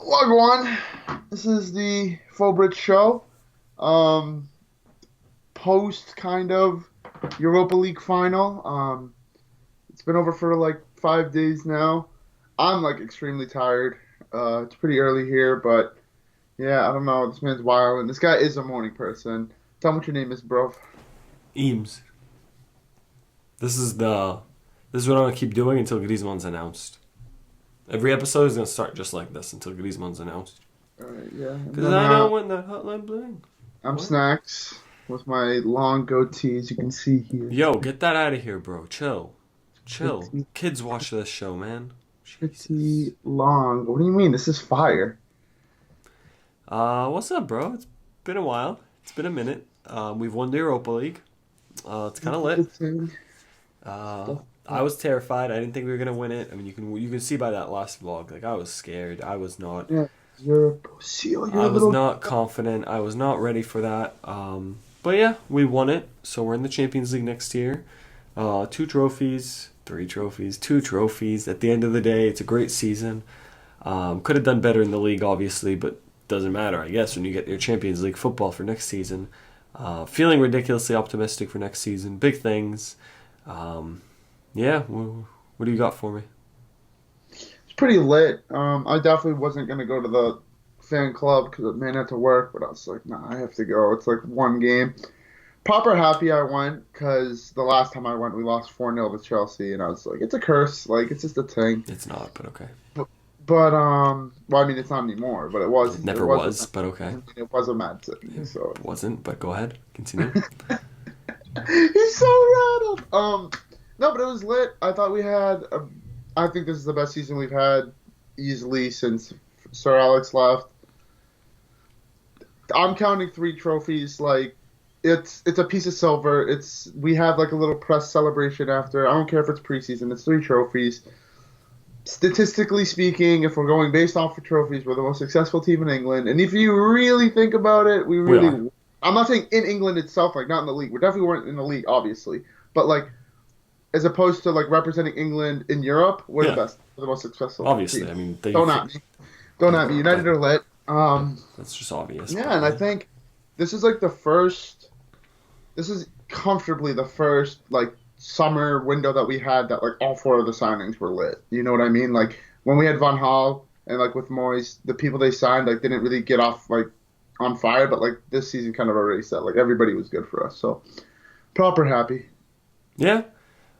Wagwan. This is the Faux Brits show. Um, Post kind of Europa League final. It's been over for like 5 days now. I'm like extremely tired. It's pretty early here, but yeah, I don't know. This man's wild, and this guy is a morning person. Tell me what your name is, bro. Eames. This is the this is what I'm gonna keep doing until Griezmann's announced. Every episode is gonna start just like this until Griezmann's announced. All right, yeah. And Cause then I know when that hotline bling. I'm What? Snacks with my long goatee, as you can see here. Yo, get that out of here, bro. Chill. Pretty, Kids watch this show, man. Jesus. pretty long. What do you mean? This is fire. What's up, bro? It's been a while. It's been a minute. We've won the Europa League. It's kind of lit. I was terrified. I didn't think we were gonna win it. I mean, you can see by that last vlog. Like I was scared. I was not. Yeah, you're a pussy. You're I a was little. not confident. I was not ready for that. But yeah, we won it. So we're in the Champions League next year. Two trophies, three trophies, two trophies. At the end of the day, it's a great season. Could have done better in the league, obviously, but doesn't matter, I guess, when you get your Champions League football for next season. Feeling ridiculously optimistic for next season. Big things. Yeah, what do you got for me? It's pretty lit. I definitely wasn't gonna go to the fan club because the man had to work, but I was like, nah, I have to go. It's like one game. Proper happy I went because the last time I went, we lost 4-0 to Chelsea, and I was like, it's a curse. Like it's just a thing. It's not, but okay. Well, I mean, it's not anymore, but it was. It It never was. was, but okay. It was a mad thing. So It wasn't, but go ahead. Continue. he's so rattled. No, but it was lit. I thought we had. I think this is the best season we've had easily since Sir Alex left. I'm counting three trophies. Like it's a piece of silver. It's we have like a little press celebration after. I don't care if it's preseason. It's three trophies. Statistically speaking, if we're going based off of trophies, we're the most successful team in England. And if you really think about it, we We are. really. I'm not saying in England itself, like not in the league. We definitely weren't in the league, obviously. But like as opposed to like representing England in Europe, we're the Yeah, best, we're the most successful obviously. team. I mean, they. Don't at me, don't at me. United That, are lit. that's just obvious, Yeah, but and I yeah. think this is like the first. This is comfortably the first like summer window that we had that like all four of the signings were lit. You know what I mean? Like when we had Van Hal and like with Moyes, the people they signed like didn't really get off like on fire, but like this season kind of already set. Like everybody was good for us, so proper happy. Yeah.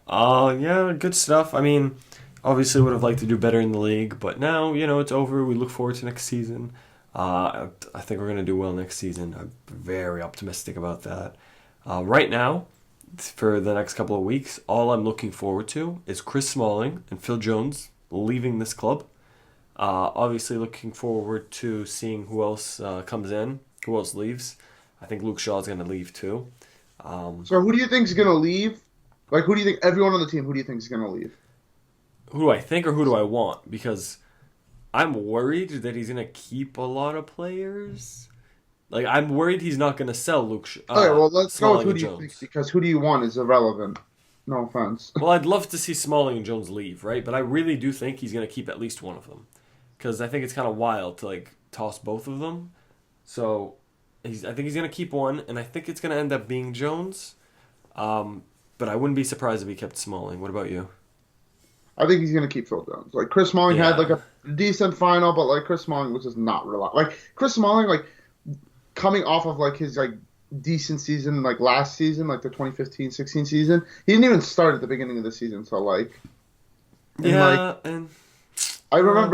Yeah, good stuff. I mean, obviously would have liked to do better in the league, but now, it's over. We look forward to next season. I think we're going to do well next season. I'm very optimistic about that. Right now, for the next couple of weeks, all I'm looking forward to is Chris Smalling and Phil Jones leaving this club. Obviously, looking forward to seeing who else comes in, who else leaves. I think Luke Shaw's going to leave too. Um, So who do you think is gonna leave? Like who do you think everyone on the team? Who do you think is gonna leave? who do I think or who do I want? Because I'm worried that he's gonna keep a lot of players. Like I'm worried he's not gonna sell Okay, well let's go with Smalling who and do you think Jones. because who do you want is irrelevant. No offense. Well, I'd love to see Smalling and Jones leave, right? But I really do think he's gonna keep at least one of them, because I think it's kind of wild to like toss both of them. So I think he's gonna keep one, and I think it's gonna end up being Jones. Um, but I wouldn't be surprised if he kept Smalling. What about you? I think he's gonna keep Phil Jones. Like Chris Smalling had like Yeah, a decent final, but like Chris Smalling was just not reliable. Like Chris Smalling, like coming off of like his like decent season, like last season, like the 2015-16 season, he didn't even start at the beginning of the season. So like, and like yeah, and uh,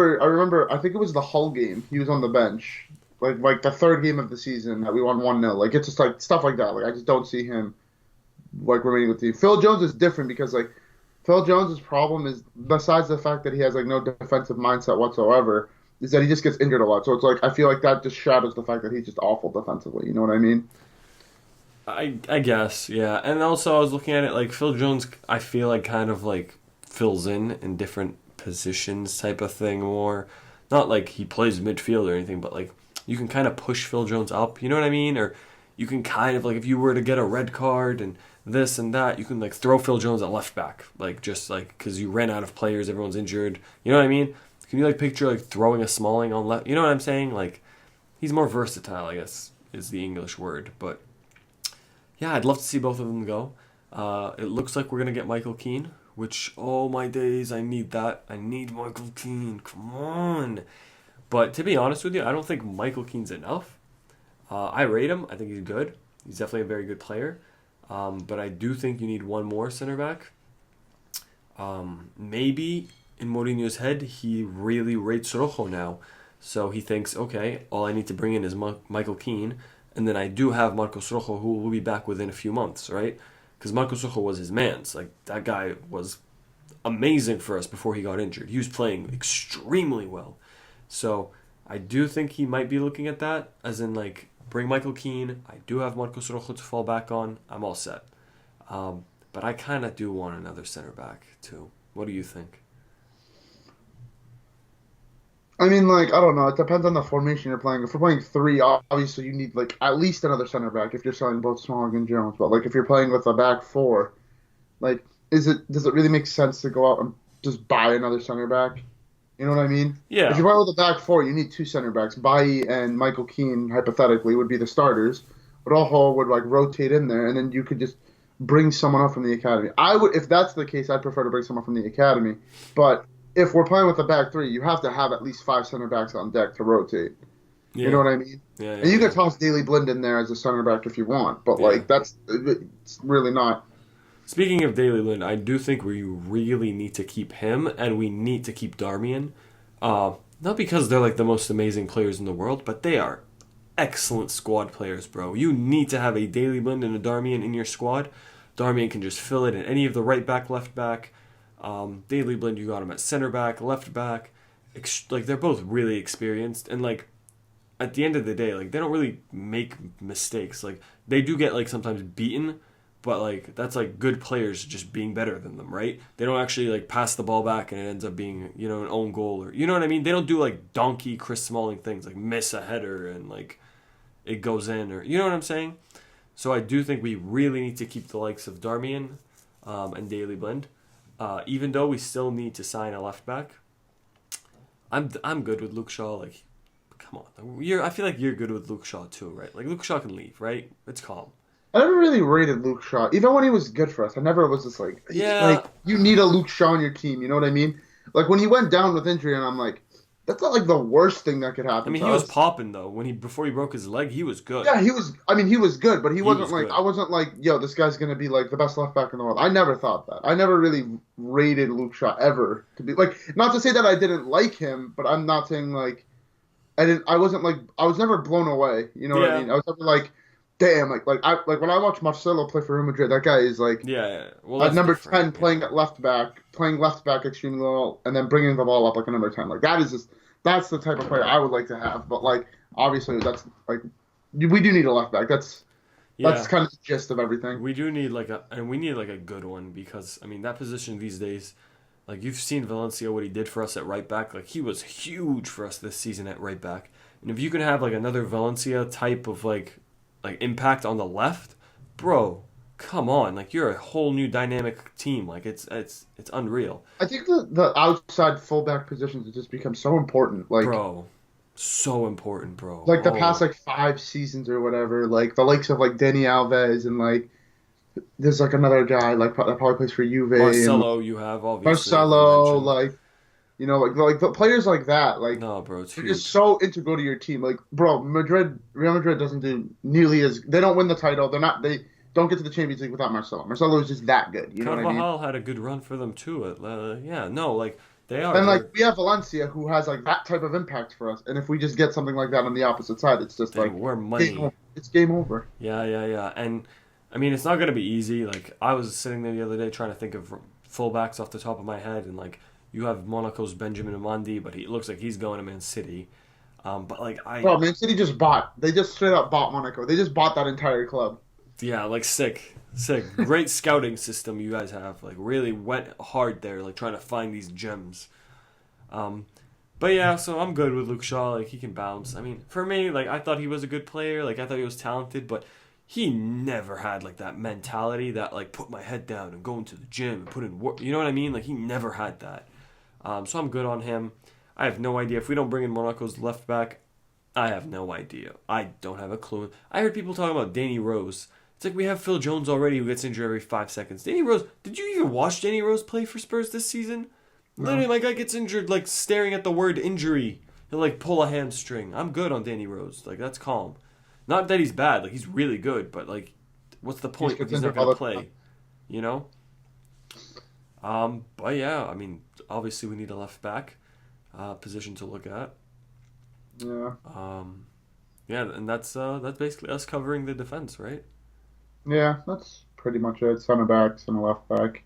I think it was the Hull game. He was on the bench, like the third game of the season that we won 1-0. Like it's just like stuff like that. Like I just don't see him like remaining with the team. Phil Jones is different because like Phil Jones's problem is besides the fact that he has like no defensive mindset whatsoever, is that he just gets injured a lot. So it's like I feel like that just shadows the fact that he's just awful defensively. You know what I mean? I guess, yeah. And also I was looking at it like Phil Jones I feel like kind of like fills in different positions type of thing more. Not like he plays midfield or anything, but like you can kind of push Phil Jones up, you know what I mean? Or you can kind of like if you were to get a red card and this and that, you can like throw Phil Jones at left back, like just like because you ran out of players, everyone's injured, you know what I mean? Can you like picture like throwing a Smalling on left? You know what I'm saying? Like he's more versatile, I guess is the English word. But yeah, I'd love to see both of them go. It looks like we're gonna get Michael Keane, which oh my days, I need that. I need Michael Keane. Come on. But to be honest with you, I don't think Michael Keane's enough. I rate him. I think he's good. He's definitely a very good player. But I do think you need one more center back. Maybe in Mourinho's head, he really rates Rojo now. So he thinks, okay, all I need to bring in is Michael Keane. And then I do have Marcos Rojo, who will be back within a few months, right? Because Marcos Rojo was his man's. Like, that guy was amazing for us before he got injured. He was playing extremely well. So I do think he might be looking at that, as in, like, bring Michael Keane. I do have Marcos Rojo to fall back on. I'm all set. But I kind of do want another center back, too. What do you think? I mean, like, I don't know. It depends on the formation you're playing. If we're playing three, obviously you need, like, at least another center back if you're selling both Smalling and Jones. But, like, if you're playing with a back four, like, does it really make sense to go out and just buy another center back? You know what I mean? Yeah. If you're playing with a back four, you need two center backs. Bailly and Michael Keane, hypothetically, would be the starters. But Rojo would, like, rotate in there, and then you could just bring someone up from the academy. I would, if that's the case, I'd prefer to bring someone from the academy. But if we're playing with a back three, you have to have at least 5 center backs on deck to rotate. Yeah. You know what I mean? Yeah, and you can toss Daley Blind in there as a center back if you want, but like it's really not. Speaking of Daley Blind, I do think we really need to keep him, and we need to keep Darmian. Not because they're like the most amazing players in the world, but they are excellent squad players, bro. You need to have a Daley Blind and a Darmian in your squad. Darmian can just fill it in any of the right back, left back. Daley Blind, you got him at center back, left back. Like, they're both really experienced, and like at the end of the day, like, they don't really make mistakes. Like, they do get like sometimes beaten, but like that's like good players just being better than them, right? They don't actually like pass the ball back and it ends up being, you know, an own goal, or you know what I mean? They don't do like donkey Chris Smalling things, like miss a header and like it goes in, or you know what I'm saying? So I do think we really need to keep the likes of Darmian and Daley Blind. Even though we still need to sign a left back. I'm good with Luke Shaw. Like, come on, I feel like you're good with Luke Shaw too, right? Like, Luke Shaw can leave, right? It's calm. I never really rated Luke Shaw, even when he was good for us. I never was just like, like you need a Luke Shaw on your team. You know what I mean? Like when he went down with injury, and I'm like, that's not like the worst thing that could happen. I mean, he was popping though before he broke his leg. He was good. Yeah, he was. I mean, he was good, but he wasn't like, I wasn't like, yo, this guy's gonna be like the best left back in the world. I never thought that. I never really rated Luke Shaw ever to be like. Not to say that I didn't like him, but I'm not saying like I wasn't like, I was never blown away. You know what I mean? I was never like, damn, like when I watch Marcelo play for Real Madrid, that guy is like, well, at number 10 playing at left back, extremely well, and then bringing the ball up like a number 10. Like that's the type of player I would like to have. But like obviously that's like we do need a left back. That's kind of the gist of everything. We do need we need a good one, because I mean that position these days. Like, you've seen Valencia, what he did for us at right back. Like, he was huge for us this season at right back. And if you can have, like, another Valencia type of, like impact on the left, bro, come on. Like, you're a whole new dynamic team. Like, it's unreal. I think the outside fullback positions have just become so important. Like, bro, so important, bro. Like, the past, 5 seasons or whatever. Like, the likes of, Dani Alves and, there's another guy that probably plays for Juve. Marcelo, and, you have obviously. Marcelo, the players like that. No, bro, it's they're huge. just so integral to your team. Like, bro, Real Madrid doesn't do nearly as. They don't win the title. They don't get to the Champions League without Marcelo. Marcelo is just that good. You know what I mean? Carvajal had a good run for them too. They are. And we have Valencia, who has that type of impact for us. And if we just get something like that on the opposite side, it's just we're money. It's game over. Yeah. And I mean, it's not going to be easy. Like, I was sitting there the other day trying to think of fullbacks off the top of my head, and you have Monaco's Benjamin Mendy, but he looks like he's going to Man City. Bro, Man City they just straight up bought Monaco. They just bought that entire club. Yeah, sick. Great scouting system you guys have. Really went hard there, trying to find these gems. But yeah, so I'm good with Luke Shaw. He can bounce. I mean, for me, I thought he was a good player. I thought he was talented, but he never had that mentality that put my head down and go into the gym and put in work. You know what I mean? He never had that. So I'm good on him. I have no idea. If we don't bring in Monaco's left back, I have no idea. I don't have a clue. I heard people talking about Danny Rose. It's like we have Phil Jones already who gets injured every 5 seconds. Danny Rose, did you even watch Danny Rose play for Spurs this season? No. Literally, my guy gets injured like staring at the word injury. He'll like pull a hamstring. I'm good on Danny Rose. Like, that's calm. Not that he's bad. Like, he's really good, but like, what's the point if he's not going to play? You know? But yeah, I mean, obviously we need a left back position to look at. Yeah. Yeah, and that's basically us covering the defense, right? Yeah, that's pretty much it. Center back, center left back.